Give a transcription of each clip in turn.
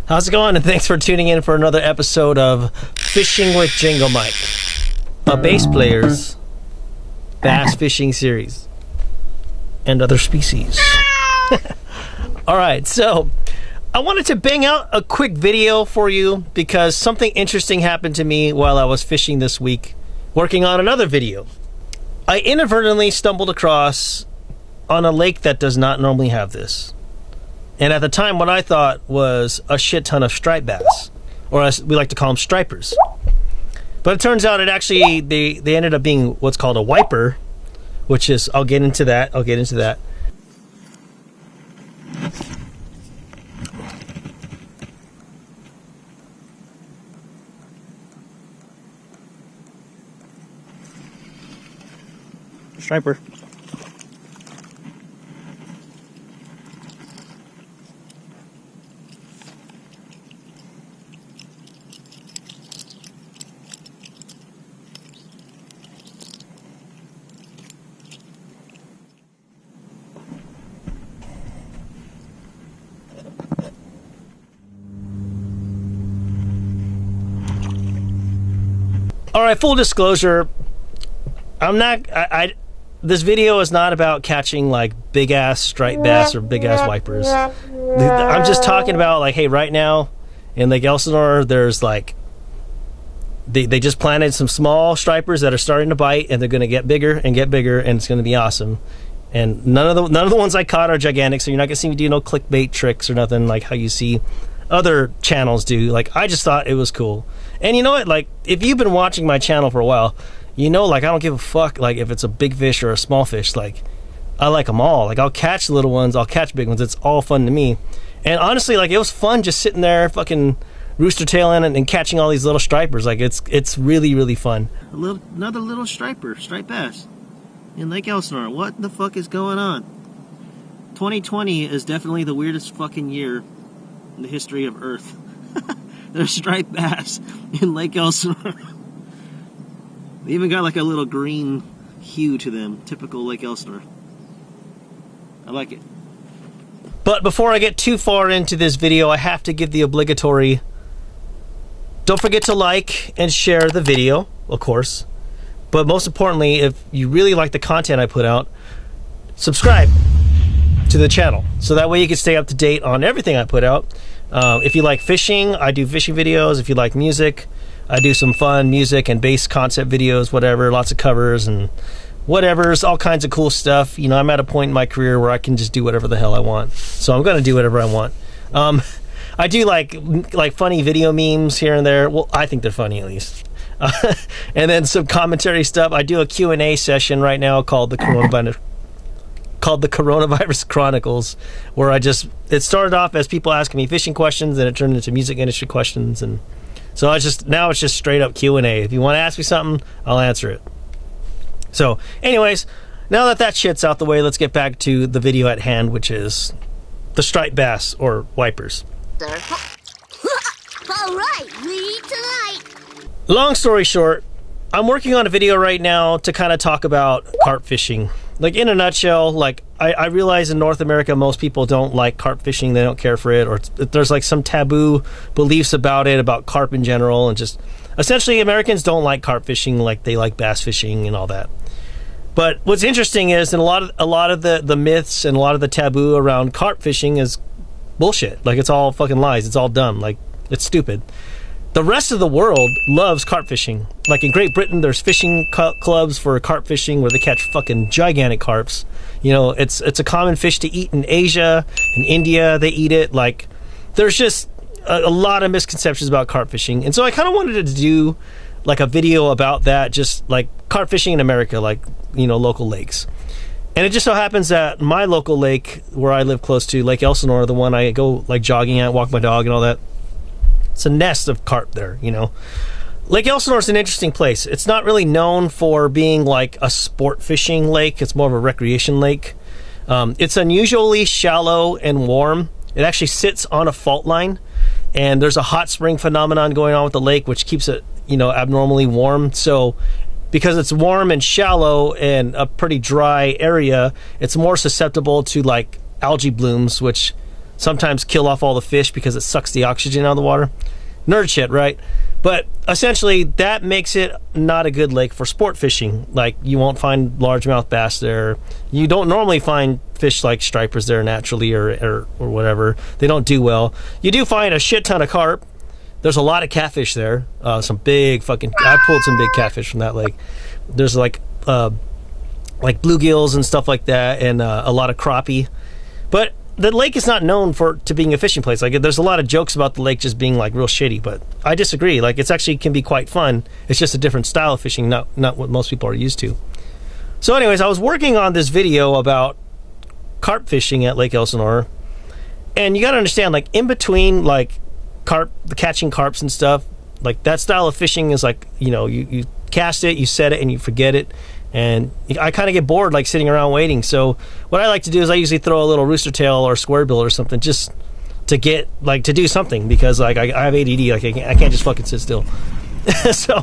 How's it going? And thanks for tuning in for another episode of Fishing with JangoMike, a bass player's bass fishing series and other species. Alright, so I wanted to bang out a quick video for you because something interesting happened to me while I was fishing this week, working on another video. I inadvertently stumbled across on a lake that does not normally have this. And at the time, what I thought was a shit ton of striped bass, or as we like to call them, stripers. But it turns out they ended up being what's called a wiper, which is, I'll get into that. Striper. Alright, full disclosure, this video is not about catching like big ass striped bass or big ass wipers. I'm just talking about like, hey, right now in Lake Elsinore, there's like, they just planted some small stripers that are starting to bite, and they're going to get bigger, and it's going to be awesome. And none of the ones I caught are gigantic, so you're not going to see me do no clickbait tricks or nothing like how you see other channels do. Like, I just thought it was cool. And you know what, like, if you've been watching my channel for a while, you know, like, I don't give a fuck, like, if it's a big fish or a small fish. Like, I like them all. Like, I'll catch little ones, I'll catch big ones. It's all fun to me. And honestly, like, it was fun just sitting there fucking rooster tailing and catching all these little stripers. Like, it's really, really fun. Another little striper, striped bass in Lake Elsinore. What the fuck is going on? 2020 is definitely the weirdest fucking year in the history of Earth. There's striped bass in Lake Elsinore. They even got like a little green hue to them, typical Lake Elsinore. I like it. But before I get too far into this video, I have to give the obligatory, don't forget to like and share the video, of course. But most importantly, if you really like the content I put out, subscribe to the channel, so that way you can stay up to date on everything I put out. If you like fishing, I do fishing videos. If you like music, I do some fun music and bass concept videos, whatever, lots of covers and whatever's, all kinds of cool stuff. You know, I'm at a point in my career where I can just do whatever the hell I want. So I'm going to do whatever I want. I do like funny video memes here and there. Well, I think they're funny at least. And then some commentary stuff. I do a Q&A session right now called the Coronavirus Chronicles, where it started off as people asking me fishing questions, and it turned into music industry questions, and so now it's just straight up Q&A. If you want to ask me something, I'll answer it. So anyways, now that shit's out the way, let's get back to the video at hand, which is the striped bass or wipers. All right, we eat tonight. Long story short, I'm working on a video right now to kind of talk about carp fishing. Like, in a nutshell, like, I realize in North America most people don't like carp fishing, they don't care for it, or there's like some taboo beliefs about it, about carp in general, and just essentially Americans don't like carp fishing like they like bass fishing and all that. But what's interesting is, in a lot of the myths and a lot of the taboo around carp fishing is bullshit. Like, it's all fucking lies, it's all dumb, like, it's stupid. The rest of the world loves carp fishing. Like in Great Britain, there's fishing clubs for carp fishing where they catch fucking gigantic carps. You know, it's a common fish to eat in Asia. In India, they eat it. Like, there's just a lot of misconceptions about carp fishing. And so I kind of wanted to do like a video about that, just like carp fishing in America, like, you know, local lakes. And it just so happens that my local lake, where I live close to, Lake Elsinore, the one I go like jogging at, walk my dog and all that, it's a nest of carp there, you know. Lake Elsinore is an interesting place. It's not really known for being like a sport fishing lake. It's more of a recreation lake. It's unusually shallow and warm. It actually sits on a fault line, and there's a hot spring phenomenon going on with the lake, which keeps it, you know, abnormally warm. So because it's warm and shallow and a pretty dry area, it's more susceptible to like algae blooms, which sometimes kill off all the fish because it sucks the oxygen out of the water. Nerd shit, right? But essentially, that makes it not a good lake for sport fishing. Like, you won't find largemouth bass there. You don't normally find fish like stripers there naturally or whatever. They don't do well. You do find a shit ton of carp. There's a lot of catfish there. Some big fucking... I pulled some big catfish from that lake. There's like bluegills and stuff like that, and a lot of crappie. But the lake is not known to being a fishing place. Like, there's a lot of jokes about the lake just being like real shitty, but I disagree. Like, it's actually can be quite fun. It's just a different style of fishing, not what most people are used to. So anyways, I was working on this video about carp fishing at Lake Elsinore, and you got to understand, like, in between like catching carps and stuff, like, that style of fishing is like, you cast it, you set it, and you forget it. And I kind of get bored, like, sitting around waiting. So what I like to do is I usually throw a little rooster tail or square bill or something just to get, like, to do something, because, like, I have ADD. Like, I can't just fucking sit still. So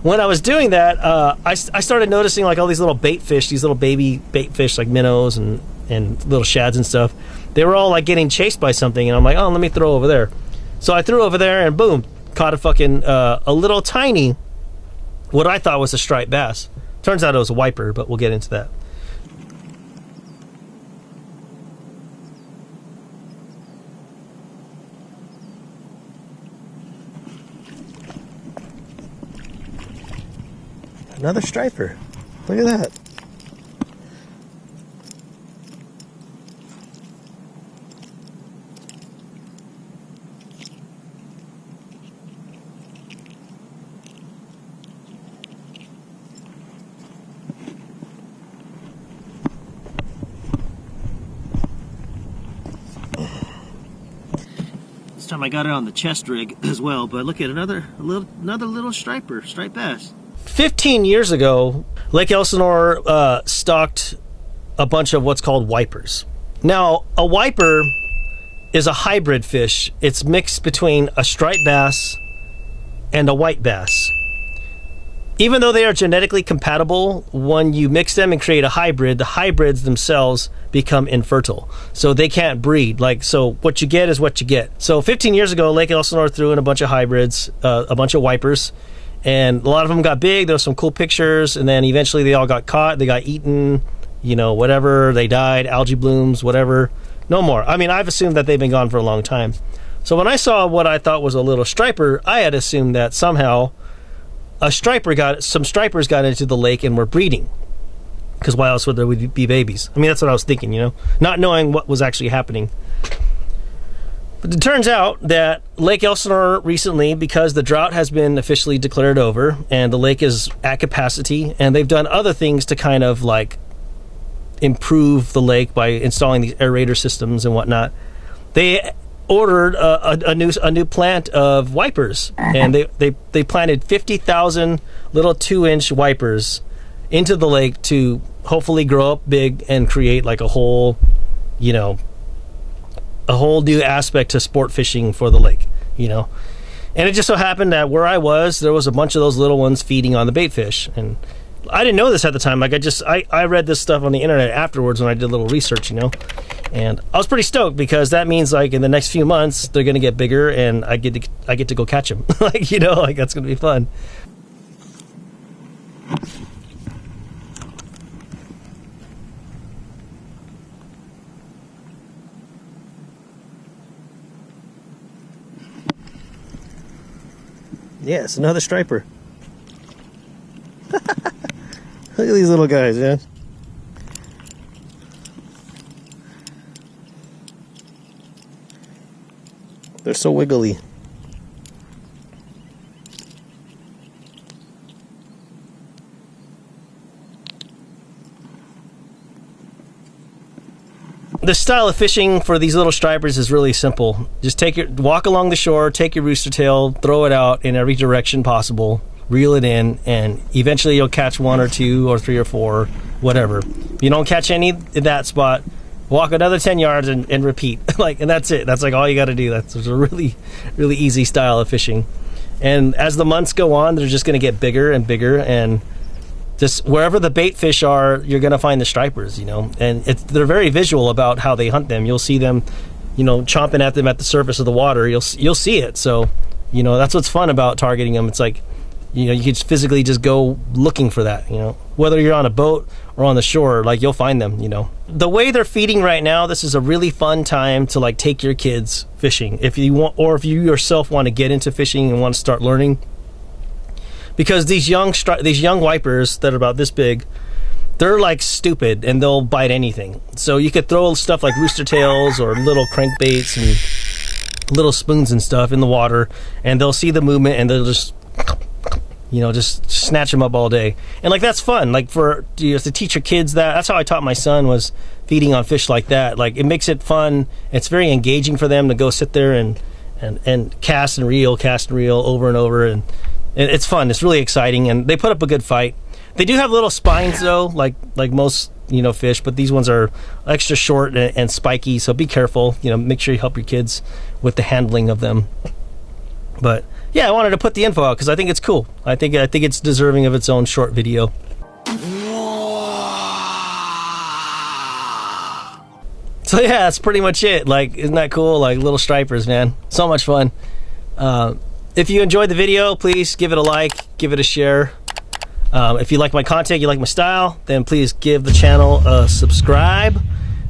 when I was doing that, I started noticing, like, all these little bait fish, these little baby bait fish, like minnows and little shads and stuff. They were all, like, getting chased by something. And I'm like, oh, let me throw over there. So I threw over there and boom, caught a fucking, a little tiny, what I thought was a striped bass. Turns out it was a wiper, but we'll get into that. Another striper. Look at that. Time I got it on the chest rig as well, but look at another little striped bass. 15 years ago, Lake Elsinore stocked a bunch of what's called wipers. Now, a wiper is a hybrid fish. It's mixed between a striped bass and a white bass. Even though they are genetically compatible, when you mix them and create a hybrid, the hybrids themselves become infertile. So they can't breed. Like, so what you get is what you get. So 15 years ago, Lake Elsinore threw in a bunch of hybrids, a bunch of wipers, and a lot of them got big. There were some cool pictures, and then eventually they all got caught. They got eaten, whatever. They died, algae blooms, whatever. No more. I mean, I've assumed that they've been gone for a long time. So when I saw what I thought was a little striper, I had assumed that somehow some stripers got into the lake and were breeding. Because why else would there be babies? I mean, that's what I was thinking, not knowing what was actually happening. But it turns out that Lake Elsinore recently, because the drought has been officially declared over and the lake is at capacity, and they've done other things to kind of like improve the lake by installing these aerator systems and whatnot, they ordered a new plant of wipers, and they planted 50,000 little 2-inch wipers into the lake to hopefully grow up big and create like a whole new aspect to sport fishing for the lake, And it just so happened that where I was, there was a bunch of those little ones feeding on the bait fish, and I didn't know this at the time. Like, I read this stuff on the internet afterwards when I did a little research, and I was pretty stoked, because that means like in the next few months they're going to get bigger, and I get to go catch them. Like, that's going to be fun. Yes, another striper. Look at these little guys, man. They're so wiggly. The style of fishing for these little stripers is really simple. Just walk along the shore, take your rooster tail, throw it out in every direction possible, reel it in, and eventually you'll catch 1 or 2 or 3 or 4, whatever. If you don't catch any in that spot, walk another 10 yards and repeat. And that's it. That's like all you got to do. That's a really, really easy style of fishing. And as the months go on, they're just going to get bigger and bigger, and just wherever the bait fish are, you're going to find the stripers, And they're very visual about how they hunt them. You'll see them chomping at them at the surface of the water, you'll see it. So, that's what's fun about targeting them. It's like, you can physically just go looking for that, whether you're on a boat or on the shore, like you'll find them, The way they're feeding right now, this is a really fun time to like take your kids fishing if you want, or if you yourself want to get into fishing and want to start learning. Because these young wipers that are about this big, they're like stupid and they'll bite anything. So you could throw stuff like rooster tails or little crankbaits and little spoons and stuff in the water, and they'll see the movement and they'll just snatch them up all day. And like that's fun. Like to teach your kids that's how I taught my son, was feeding on fish like that. Like it makes it fun. It's very engaging for them to go sit there and cast and reel over and over, and it's fun. It's really exciting, and they put up a good fight. They do have little spines though, like most fish, but these ones are extra short and spiky, so be careful. Make sure you help your kids with the handling of them. But yeah, I wanted to put the info out because I think it's cool. I think it's deserving of its own short video. So yeah, that's pretty much it. Like, isn't that cool? Like little stripers, man. So much fun. If you enjoyed the video, please give it a like, give it a share. If you like my content, you like my style, then please give the channel a subscribe,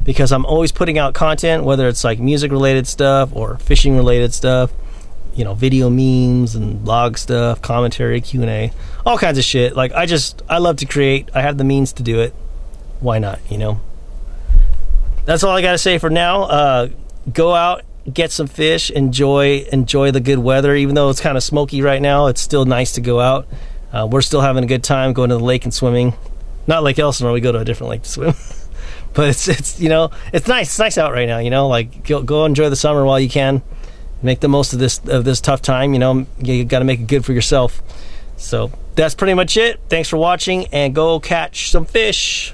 because I'm always putting out content, whether it's like music related stuff or fishing related stuff, video memes and blog stuff, commentary, Q&A, all kinds of shit. Like I love to create. I have the means to do it. Why not, That's all I got to say for now. Go out, get some fish, enjoy the good weather. Even though it's kind of smoky right now, it's still nice to go out. We're still having a good time going to the lake and swimming. Not Lake Elsinore, we go to a different lake to swim. But it's it's nice. It's nice out right now, like go enjoy the summer while you can. Make the most of this tough time, you got to make it good for yourself. So that's pretty much it. Thanks for watching, and go catch some fish.